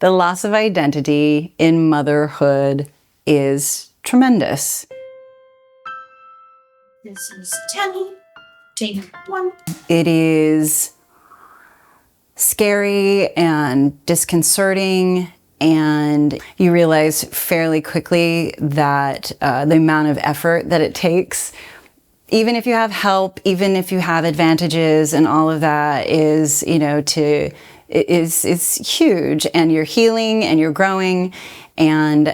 The loss of identity in motherhood is tremendous. This is Tenny, day 1. It is scary and disconcerting, and you realize fairly quickly that the amount of effort that it takes, even if you have help, even if you have advantages and all of that, is, is huge, and you're healing and you're growing, and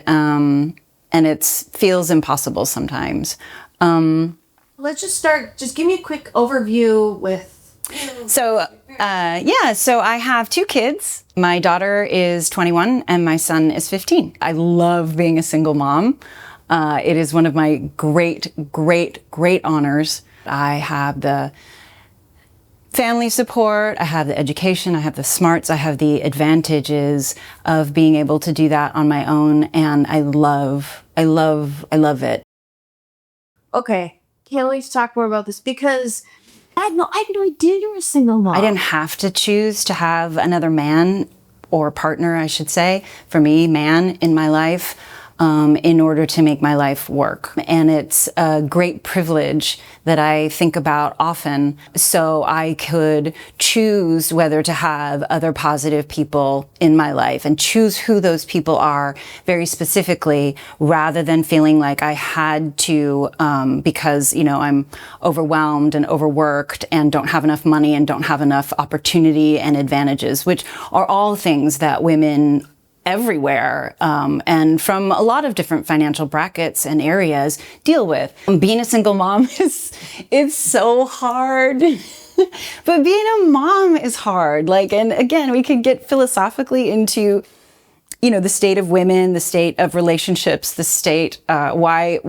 it feels impossible sometimes. Let's just start. Just give me a quick overview with. So I have 2 kids. My daughter is 21 and my son is 15. I love being a single mom. It is one of my great honors. I have the family support, I have the education, I have the smarts, I have the advantages of being able to do that on my own, and I love it. Okay, can't wait to talk more about this because I had no idea you were a single mom. I didn't have to choose to have another man, or partner, I should say, for me, man, in my life, in order to make my life work. And it's a great privilege that I think about often, so I could choose whether to have other positive people in my life and choose who those people are very specifically, rather than feeling like I had to, because, I'm overwhelmed and overworked and don't have enough money and don't have enough opportunity and advantages, which are all things that women everywhere, and from a lot of different financial brackets and areas deal with. Being a single mom it's so hard. But being a mom is hard. And again, we could get philosophically into, the state of women, the state of relationships, the state, why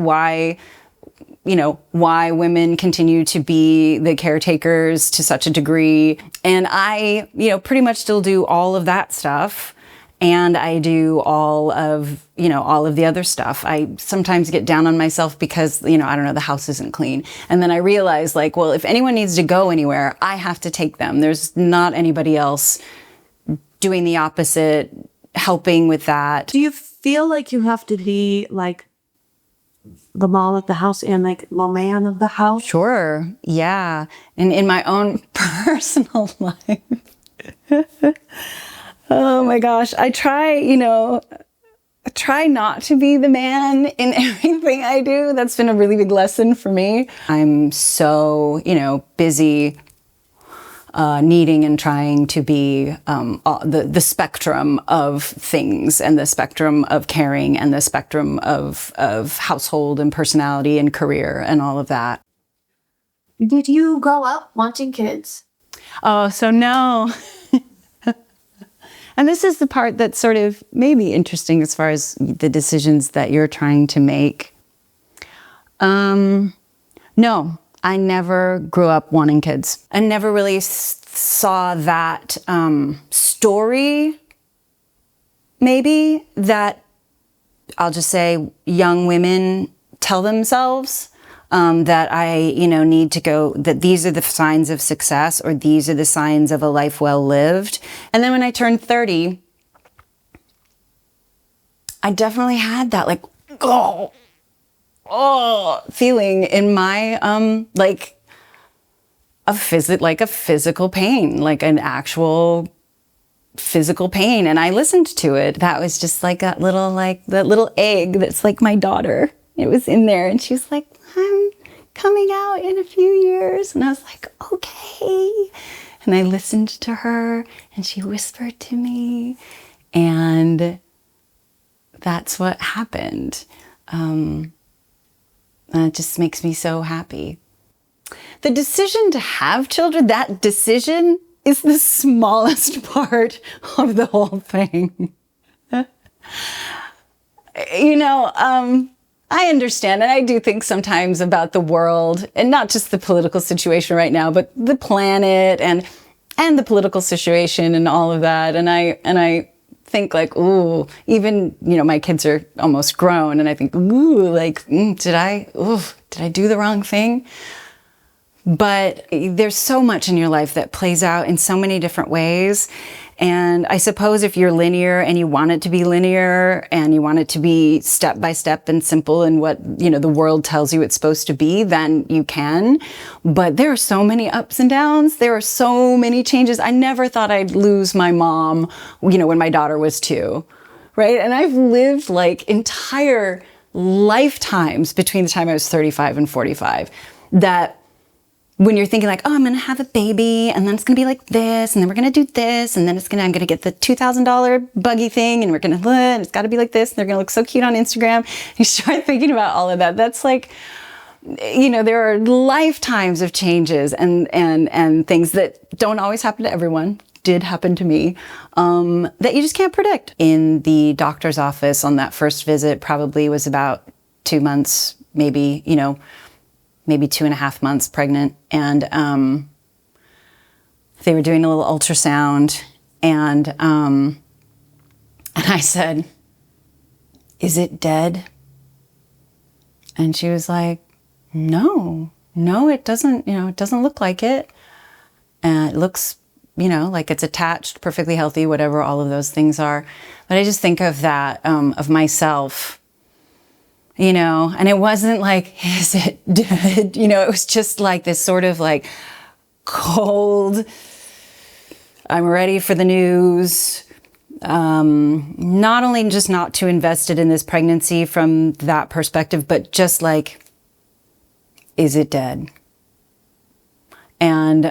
women continue to be the caretakers to such a degree. And I, pretty much still do all of that stuff. And I do all of the other stuff. I sometimes get down on myself because, the house isn't clean. And then I realize, if anyone needs to go anywhere, I have to take them. There's not anybody else doing the opposite, helping with that. Do you feel like you have to be the mom of the house and the man of the house? Sure. Yeah. And in my own personal life. Oh my gosh. I try not to be the man in everything I do. That's been a really big lesson for me. I'm so, busy needing and trying to be the spectrum of things, and the spectrum of caring, and the spectrum of household and personality and career and all of that. Did you grow up wanting kids? Oh, so no. And this is the part that's sort of maybe interesting as far as the decisions that you're trying to make. No, I never grew up wanting kids. I never really saw that story, maybe, that I'll just say young women tell themselves. That I, need to go, that these are the signs of success, or these are the signs of a life well lived. And then when I turned 30, I definitely had that feeling in my, a physical pain, like an actual physical pain. And I listened to it. That was just that little egg that's like my daughter. It was in there, and she was like, I'm coming out in a few years. And I was like, okay. And I listened to her, and she whispered to me, and that's what happened. And it just makes me so happy. The decision to have children, that decision is the smallest part of the whole thing. I understand, and I do think sometimes about the world, and not just the political situation right now, but the planet and the political situation and all of that. And I think ooh, even, my kids are almost grown, and I think, ooh, did I do the wrong thing? But there's so much in your life that plays out in so many different ways. And I suppose if you're linear and you want it to be linear and you want it to be step by step and simple and what, the world tells you it's supposed to be, then you can. But there are so many ups and downs. There are so many changes. I never thought I'd lose my mom, when my daughter was 2, right? And I've lived like entire lifetimes between the time I was 35 and 45 that when you're thinking like, oh, I'm going to have a baby and then it's going to be like this and then we're going to do this and then I'm going to get the $2,000 buggy thing and we're going to, it's got to be like this and they're going to look so cute on Instagram. You start thinking about all of that. That's like, there are lifetimes of changes and things that don't always happen to everyone. Did happen to me, that you just can't predict. In the doctor's office on that first visit probably was about 2 months, maybe 2.5 months pregnant. And they were doing a little ultrasound and I said, "Is it dead?" And she was like, no, it doesn't, it doesn't look like it. It looks, like it's attached, perfectly healthy, whatever all of those things are. But I just think of that, of myself, and it wasn't like, is it dead? It was just like this sort of like cold, I'm ready for the news. Not only just not too invested in this pregnancy from that perspective, but just like, is it dead? And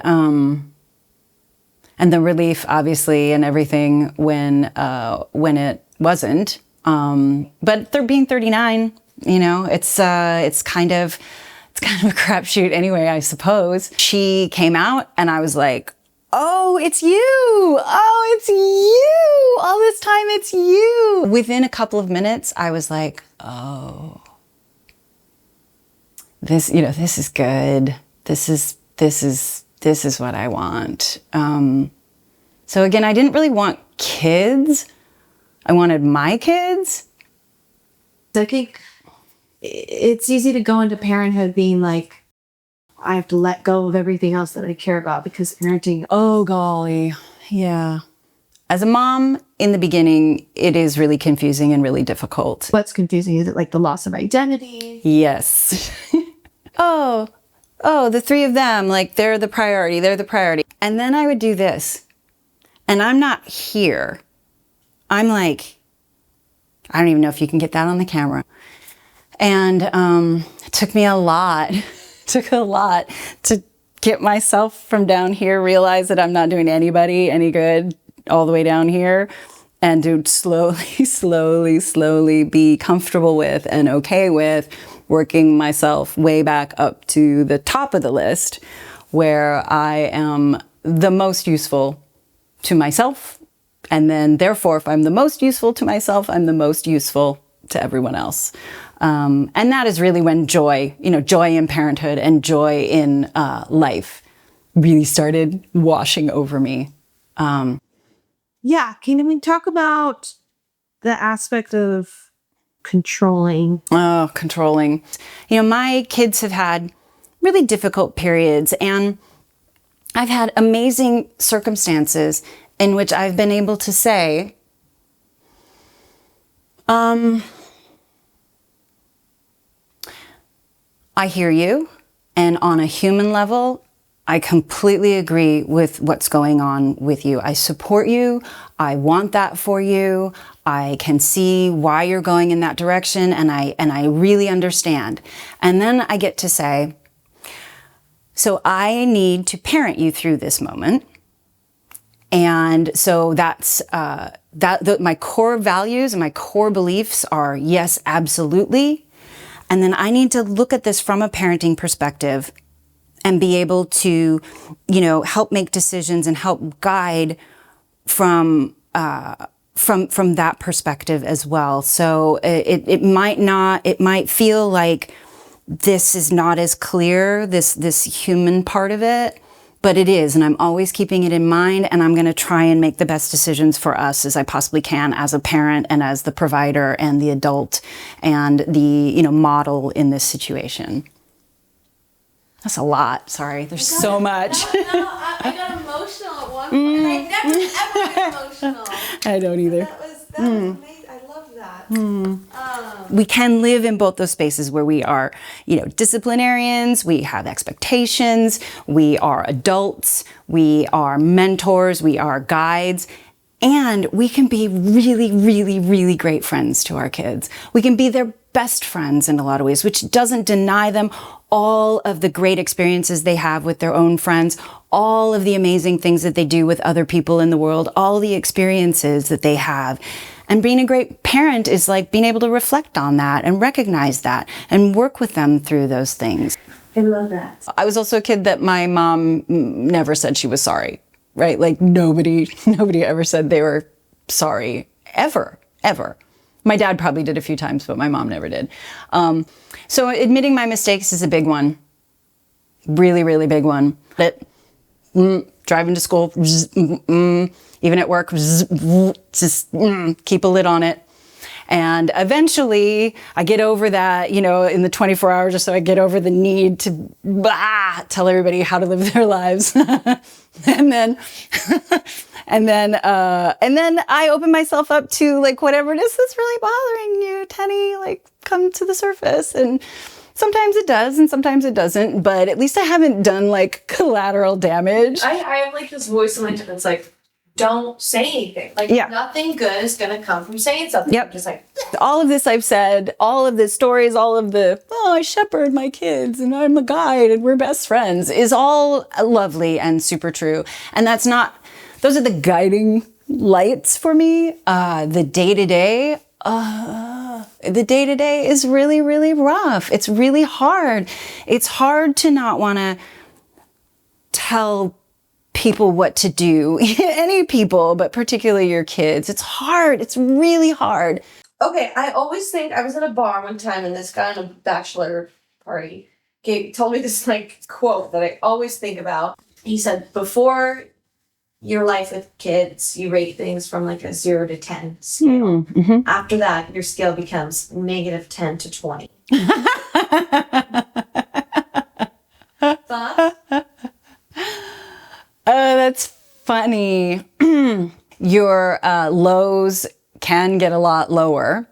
the relief, obviously, and everything when it wasn't. But being 39, it's kind of a crapshoot anyway, I suppose. She came out, and I was like, "Oh, it's you! Oh, it's you! All this time, it's you!" Within a couple of minutes, I was like, "Oh, this is good. This is what I want." So again, I didn't really want kids. I wanted my kids. I think it's easy to go into parenthood being like, I have to let go of everything else that I care about because parenting. Oh, golly. Yeah. As a mom, in the beginning, it is really confusing and really difficult. What's confusing? Is it like the loss of identity? Yes. Oh, the 3 of them, like they're the priority. And then I would do this. And I'm not here. I'm like, I don't even know if you can get that on the camera. And it took me a lot to get myself from down here, realize that I'm not doing anybody any good all the way down here, and to slowly be comfortable with and okay with working myself way back up to the top of the list where I am the most useful to myself. And then therefore, if I'm the most useful to myself, I'm the most useful to everyone else. And that is really when joy in parenthood and joy in life really started washing over me. Yeah. Can we talk about the aspect of controlling? Oh, controlling. My kids have had really difficult periods, and I've had amazing circumstances in which I've been able to say, I hear you, and on a human level, I completely agree with what's going on with you. I support you. I want that for you. I can see why you're going in that direction, and I really understand. And then I get to say, so I need to parent you through this moment. And so that's my core values and my core beliefs are yes, absolutely. And then I need to look at this from a parenting perspective and be able to, help make decisions and help guide from that perspective as well. So it might feel like this is not as clear, this human part of it, but it is, and I'm always keeping it in mind, and I'm going to try and make the best decisions for us as I possibly can as a parent and as the provider and the adult and the, model in this situation. That's a lot. Sorry. There's so much. I got emotional at one point. And I never ever get emotional. I don't either. That was amazing. I love that. We can live in both those spaces where we are, disciplinarians, we have expectations, we are adults, we are mentors, we are guides, and we can be really, really, really great friends to our kids. We can be their best friends in a lot of ways, which doesn't deny them all of the great experiences they have with their own friends, all of the amazing things that they do with other people in the world, all the experiences that they have. And being a great parent is like being able to reflect on that and recognize that and work with them through those things. I love that. I was also a kid that my mom never said she was sorry, right? Like nobody ever said they were sorry, ever. My dad probably did a few times, but my mom never did. So admitting my mistakes is a big one. Really, really big one. But driving to school, even at work, just keep a lid on it. And eventually I get over that, in the 24 hours or so, I get over the need to tell everybody how to live their lives. and then I open myself up to like whatever it is that's really bothering you, Tenny, like come to the surface. And sometimes it does and sometimes it doesn't, but at least I haven't done like collateral damage. I have like this voice in my head that's like, don't say anything. Like nothing good is going to come from saying something. Yep. I'm just like, all of this I've said, all of the stories, all of the, I shepherd my kids and I'm a guide and we're best friends is all lovely and super true. And those are the guiding lights for me. The day-to-day is really, really rough. It's really hard. It's hard to not want to tell people what to do. Any people, but particularly your kids. It's hard. It's really hard. Okay, I always think, I was at a bar one time and this guy on a bachelor party told me this like quote that I always think about. He said, before your life with kids, you rate things from like a 0 to 10 scale. Mm-hmm. After that, your scale becomes -10 to 20. Thoughts? That's funny. Your lows can get a lot lower.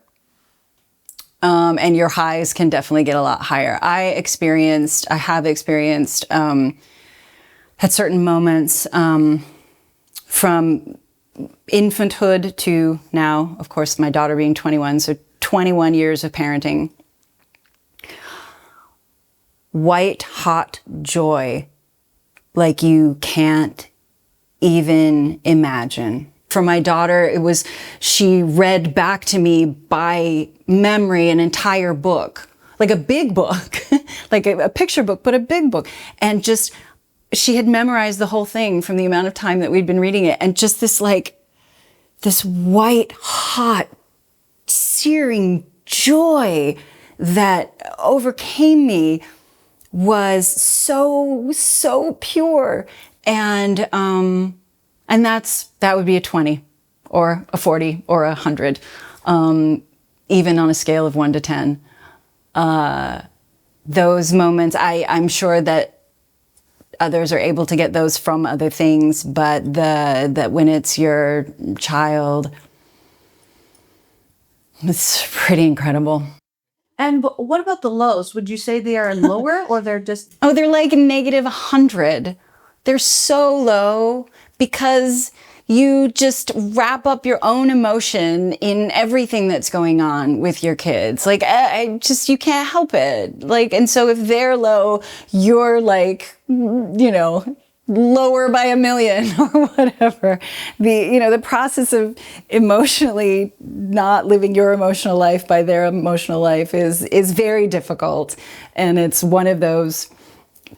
And your highs can definitely get a lot higher. I have experienced at certain moments from infanthood to now, of course, my daughter being 21, so 21 years of parenting. White hot joy like you can't even imagine. For my daughter, she read back to me by memory an entire book, like a big book, like a picture book, but a big book. And just, she had memorized the whole thing from the amount of time that we'd been reading it. And just this white hot, searing joy that overcame me was so pure. And that would be a 20 or a 40 or 100, even on a scale of 1 to 10. Those moments, I'm sure that others are able to get those from other things, but that when it's your child, it's pretty incredible. And what about the lows? Would you say they are lower or they're just... Oh, they're like -100. They're so low because you just wrap up your own emotion in everything that's going on with your kids. Like, you can't help it. Like, and so if they're low, you're like, lower by 1,000,000 or whatever. The process of emotionally not living your emotional life by their emotional life is very difficult. And it's one of those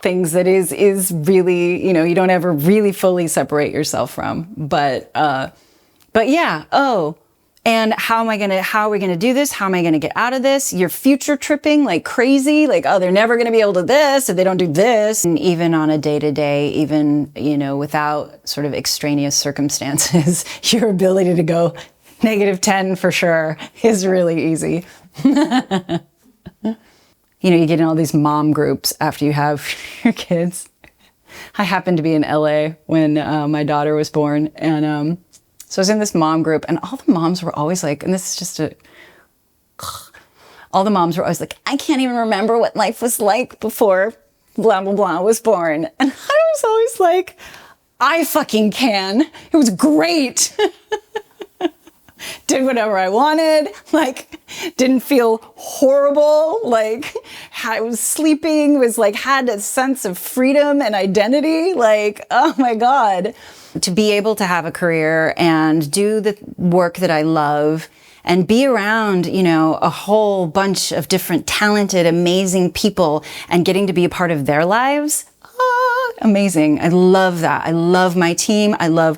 things that is really, you don't ever really fully separate yourself from. But yeah. Oh, and how are we gonna do this? How am I gonna get out of this? You're future tripping like crazy. Like, oh, they're never gonna be able to do this if they don't do this. And even on a day-to-day, even, without sort of extraneous circumstances, your ability to go -10 for sure is really easy. you get in all these mom groups after you have your kids. I happened to be in LA when my daughter was born. And so I was in this mom group, and all the moms were always like, and this is just all the moms were always like, I can't even remember what life was like before blah, blah, blah was born. And I was always like, I fucking can. It was great. Did whatever I wanted, like, didn't feel horrible, like, I was sleeping, was like, had a sense of freedom and identity, like, oh my God. To be able to have a career and do the work that I love and be around, a whole bunch of different talented, amazing people and getting to be a part of their lives, amazing. I love that. I love my team. I love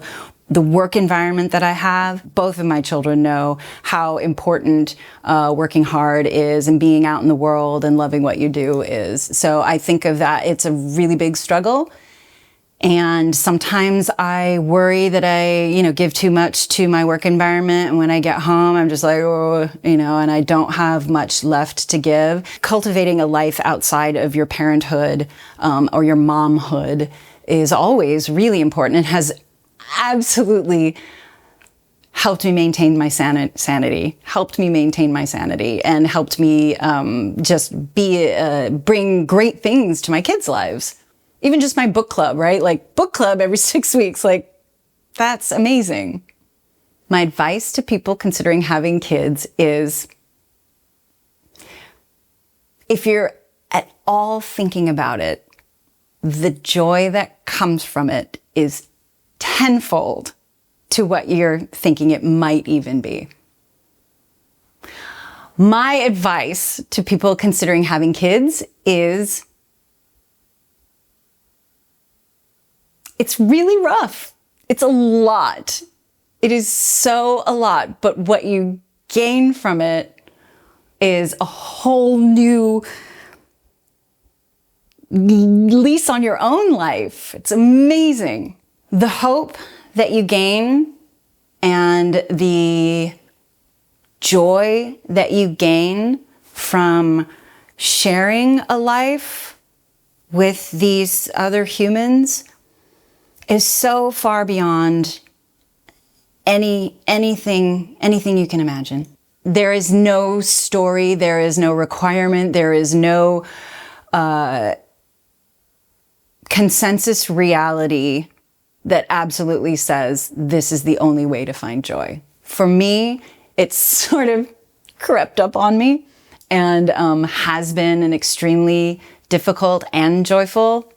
the work environment that I have. Both of my children know how important working hard is and being out in the world and loving what you do is. So I think of that. It's a really big struggle. And sometimes I worry that I, give too much to my work environment. And when I get home, I'm just like, and I don't have much left to give. Cultivating a life outside of your parenthood or your momhood is always really important and has absolutely helped me maintain my sanity, and helped me just bring great things to my kids' lives. Even just my book club, right? Like book club every 6 weeks, like that's amazing. My advice to people considering having kids is, if you're at all thinking about it, the joy that comes from it is tenfold to what you're thinking it might even be. My advice to people considering having kids is, it's really rough. It's a lot. It is so a lot, but what you gain from it is a whole new lease on your own life. It's amazing. The hope that you gain and the joy that you gain from sharing a life with these other humans is so far beyond anything you can imagine. There is no story, there is no requirement, there is no consensus reality that absolutely says this is the only way to find joy. For me, it's sort of crept up on me and has been an extremely difficult and joyful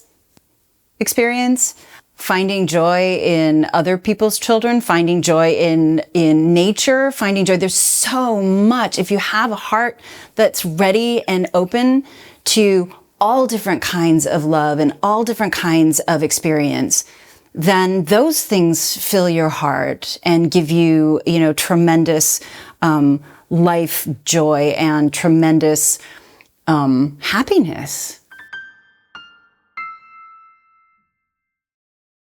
experience. Finding joy in other people's children, finding joy in nature, finding joy. There's so much. If you have a heart that's ready and open to all different kinds of love and all different kinds of experience, then those things fill your heart and give you, tremendous life joy and tremendous happiness.